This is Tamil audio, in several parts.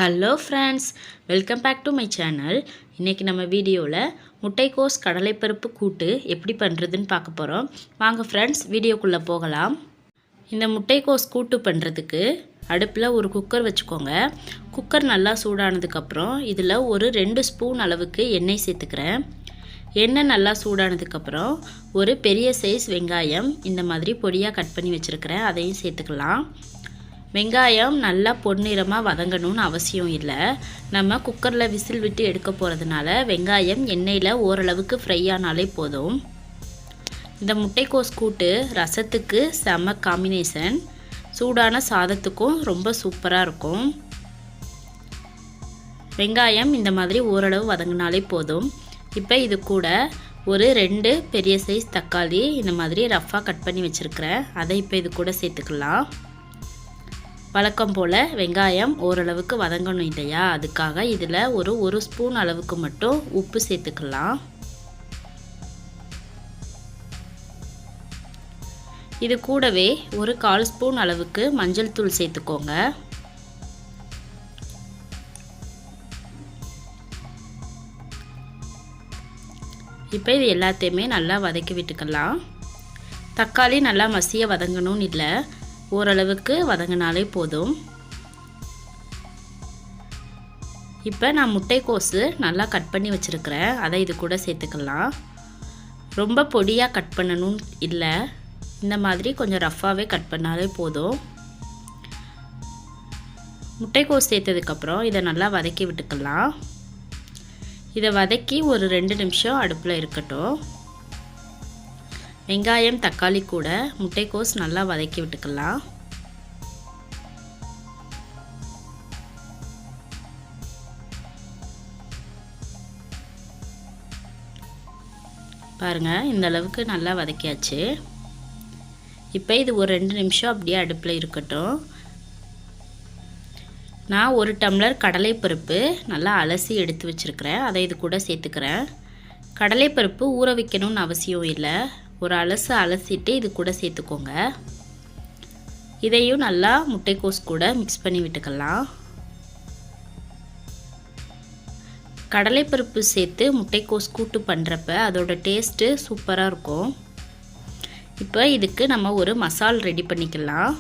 Hello friends, welcome back to my channel. இன்றைக்கி நம்ம வீடியோவில் முட்டைக்கோஸ் கடலைப்பருப்பு கூட்டு எப்படி பண்ணுறதுன்னு பார்க்க போகிறோம். வாங்க ஃப்ரெண்ட்ஸ், வீடியோக்குள்ளே போகலாம். இந்த முட்டைக்கோஸ் கூட்டு பண்ணுறதுக்கு அடுப்பில் ஒரு குக்கர் வச்சுக்கோங்க. குக்கர் நல்லா சூடானதுக்கப்புறம் இதில் ஒரு 2 ஸ்பூன் அளவுக்கு எண்ணெய் சேர்த்துக்கிறேன். எண்ணெய் நல்லா சூடானதுக்கப்புறம் ஒரு பெரிய சைஸ் வெங்காயம் இந்த மாதிரி பொடியாக கட் பண்ணி வச்சுருக்கிறேன், அதையும் சேர்த்துக்கலாம். வெங்காயம் நல்லா பொன்னிறமாக வதங்கணும்னு அவசியம் இல்லை. நம்ம குக்கரில் விசில் விட்டு எடுக்க போகிறதுனால வெங்காயம் எண்ணெயில் ஓரளவுக்கு ஃப்ரை ஆனாலே போதும். இந்த முட்டைக்கோஸ் கூட்டு ரசத்துக்கு செம காம்பினேஷன், சூடான சாதத்துக்கும் ரொம்ப சூப்பராக இருக்கும். வெங்காயம் இந்த மாதிரி ஓரளவு வதங்கினாலே போதும். இப்போ இது கூட ஒரு 2 பெரிய சைஸ் தக்காளி இந்த மாதிரி ரஃப்பாக கட் பண்ணி வச்சுருக்கிறேன், அதை இப்போ இது கூட சேர்த்துக்கலாம். வழக்கம் போல் வெங்காயம் ஓரளவுக்கு வதங்கணும் இல்லையா, அதுக்காக இதில் ஒரு ஸ்பூன் அளவுக்கு மட்டும் உப்பு சேர்த்துக்கலாம். இது கூடவே ஒரு 1/4 ஸ்பூன் அளவுக்கு மஞ்சள் தூள் சேர்த்துக்கோங்க. இப்போ இது எல்லாத்தையுமே நல்லா வதக்கி விட்டுக்கலாம். தக்காளி நல்லா மசிய வதங்கணும்னு இல்லை, ஓரளவுக்கு வதங்கினாலே போதும். இப்போ நான் முட்டைக்கோஸு நல்லா கட் பண்ணி வச்சுருக்கிறேன், அதை இது கூட சேர்த்துக்கலாம். ரொம்ப பொடியாக கட் பண்ணணும் இல்லை, இந்த மாதிரி கொஞ்சம் ரஃப்பாகவே கட் பண்ணாலே போதும். முட்டைக்கோஸ் சேர்த்ததுக்கப்புறம் இதை நல்லா வதக்கி விட்டுக்கலாம். இதை வதக்கி ஒரு 2 நிமிஷம் அடுப்பில் இருக்கட்டும். வெங்காயம் தக்காளி கூட முட்டைக்கோஸ் நல்லா வதக்கி விட்டுக்கலாம். பாருங்கள், இந்த அளவுக்கு நல்லா வதக்கியாச்சு. இப்போ இது ஒரு 2 நிமிஷம் அப்படியே அடுப்பில் இருக்கட்டும். நான் 1 டம்ளர் கடலைப்பருப்பு நல்லா அலசி எடுத்து வச்சுருக்கிறேன், அதை இது கூட சேர்த்துக்கிறேன். கடலைப்பருப்பு ஊற வைக்கணும்னு அவசியம் இல்லை, ஒரு அலசிட்டு இது கூட சேர்த்துக்கோங்க. இதையும் நல்லா முட்டைக்கோஸ் கூட மிக்ஸ் பண்ணி விட்டுக்கலாம். கடலைப்பருப்பு சேர்த்து முட்டைக்கோஸ் கூட்டு பண்ணுறப்ப அதோட டேஸ்ட்டு சூப்பராக இருக்கும். இப்போ இதுக்கு நம்ம ஒரு மசால் ரெடி பண்ணிக்கலாம்.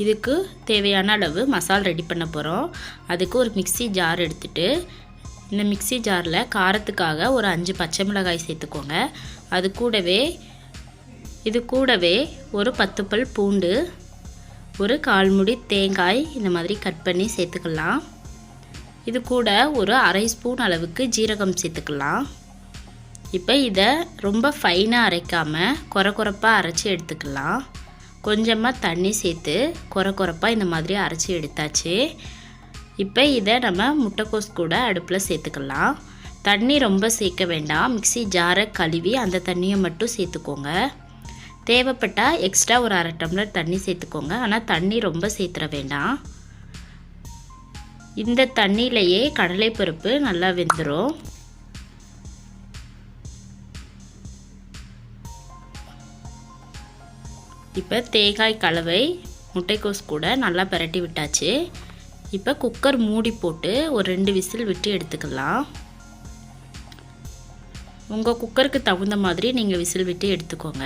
இதுக்கு தேவையான அளவு மசால் ரெடி பண்ண போகிறோம். அதுக்கு ஒரு மிக்ஸி ஜார் எடுத்துகிட்டு இந்த மிக்ஸி ஜாரில் காரத்துக்காக ஒரு 5 பச்சை மிளகாய் சேர்த்துக்கோங்க. இது கூடவே ஒரு 10 பல் பூண்டு, ஒரு 1/4 முடி தேங்காய் இந்த மாதிரி கட் பண்ணி சேர்த்துக்கலாம். இது கூட ஒரு 1/2 ஸ்பூன் அளவுக்கு ஜீரகம் சேர்த்துக்கலாம். இப்போ இதை ரொம்ப ஃபைனாக அரைக்காமல் கொரப்பாக அரைச்சி எடுத்துக்கலாம். கொஞ்சமாக தண்ணி சேர்த்து கொரப்பாக இந்த மாதிரி அரைச்சி எடுத்தாச்சு. இப்போ இதை நம்ம முட்டைக்கோஸ் கூட அடுப்பில் சேர்த்துக்கலாம். தண்ணி ரொம்ப சேர்க்க வேண்டாம், மிக்ஸி ஜாரை கழுவி அந்த தண்ணியை மட்டும் சேர்த்துக்கோங்க. தேவைப்பட்டால் எக்ஸ்ட்ரா ஒரு 1/2 டம்ளர் தண்ணி சேர்த்துக்கோங்க, ஆனால் தண்ணி ரொம்ப சேர்த்துற வேண்டாம். இந்த தண்ணியிலையே கடலைப்பருப்பு நல்லா வெந்துடும். இப்போ தேங்காய் கலவை முட்டைக்கோஸ் கூட நல்லா பிரட்டி விட்டாச்சு. இப்போ குக்கர் மூடி போட்டு ஒரு 2 விசில் விட்டு எடுத்துக்கலாம். உங்கள் குக்கருக்கு தகுந்த மாதிரி நீங்கள் விசில் விட்டு எடுத்துக்கோங்க.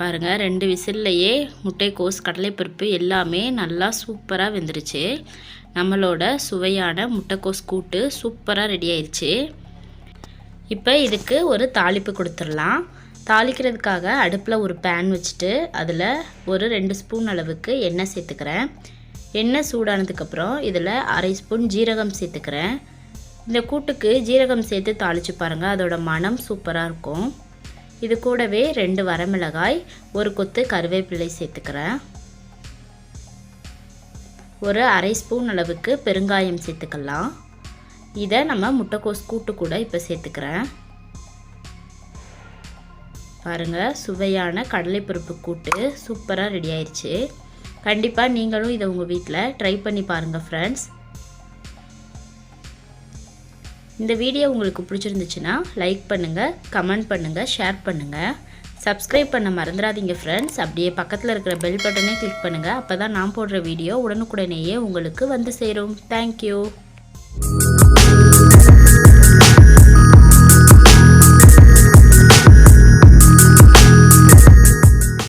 பாருங்கள், 2 விசில்லையே முட்டைக்கோஸ் கடலைப்பருப்பு எல்லாமே நல்லா சூப்பராக வெந்துருச்சு. நம்மளோட சுவையான முட்டைக்கோஸ் கூட்டு சூப்பராக ரெடி ஆயிடுச்சு. இப்போ இதுக்கு ஒரு தாளிப்பு கொடுத்துடலாம். தாளிக்கிறதுக்காக அடுப்பில் ஒரு பேன் வச்சுட்டு அதில் ஒரு 2 ஸ்பூன் அளவுக்கு எண்ணெய் சேர்த்துக்கிறேன். எண்ணெய் சூடானதுக்கப்புறம் இதில் 1/2 ஸ்பூன் ஜீரகம் சேர்த்துக்கிறேன். இந்த கூட்டுக்கு ஜீரகம் சேர்த்து தாளித்து பாருங்கள், அதோட மனம் சூப்பராக இருக்கும். இது கூடவே 2 வரமிளகாய், ஒரு கொத்து கருவேப்பிலை சேர்த்துக்கிறேன். ஒரு 1/2 ஸ்பூன் அளவுக்கு பெருங்காயம் சேர்த்துக்கலாம். இதை நம்ம முட்டைக்கோஸ் கூட்டு கூட இப்போ சேர்த்துக்கிறேன். பாருங்கள், சுவையான கடலைப்பருப்பு கூட்டு சூப்பராக ரெடி ஆயிடுச்சு. கண்டிப்பாக நீங்களும் இதை உங்கள் வீட்டில் ட்ரை பண்ணி பாருங்கள் ஃப்ரெண்ட்ஸ். இந்த வீடியோ உங்களுக்கு பிடிச்சிருந்துச்சுன்னா லைக் பண்ணுங்கள், கமெண்ட் பண்ணுங்கள், ஷேர் பண்ணுங்கள். சப்ஸ்கிரைப் பண்ண மறந்துடாதீங்க ஃப்ரெண்ட்ஸ். அப்படியே பக்கத்தில் இருக்கிற பெல் பட்டனே கிளிக் பண்ணுங்கள். அப்போ தான் நான் போடுற வீடியோ உடனுக்குடனேயே உங்களுக்கு வந்து சேரும். தேங்க்யூ.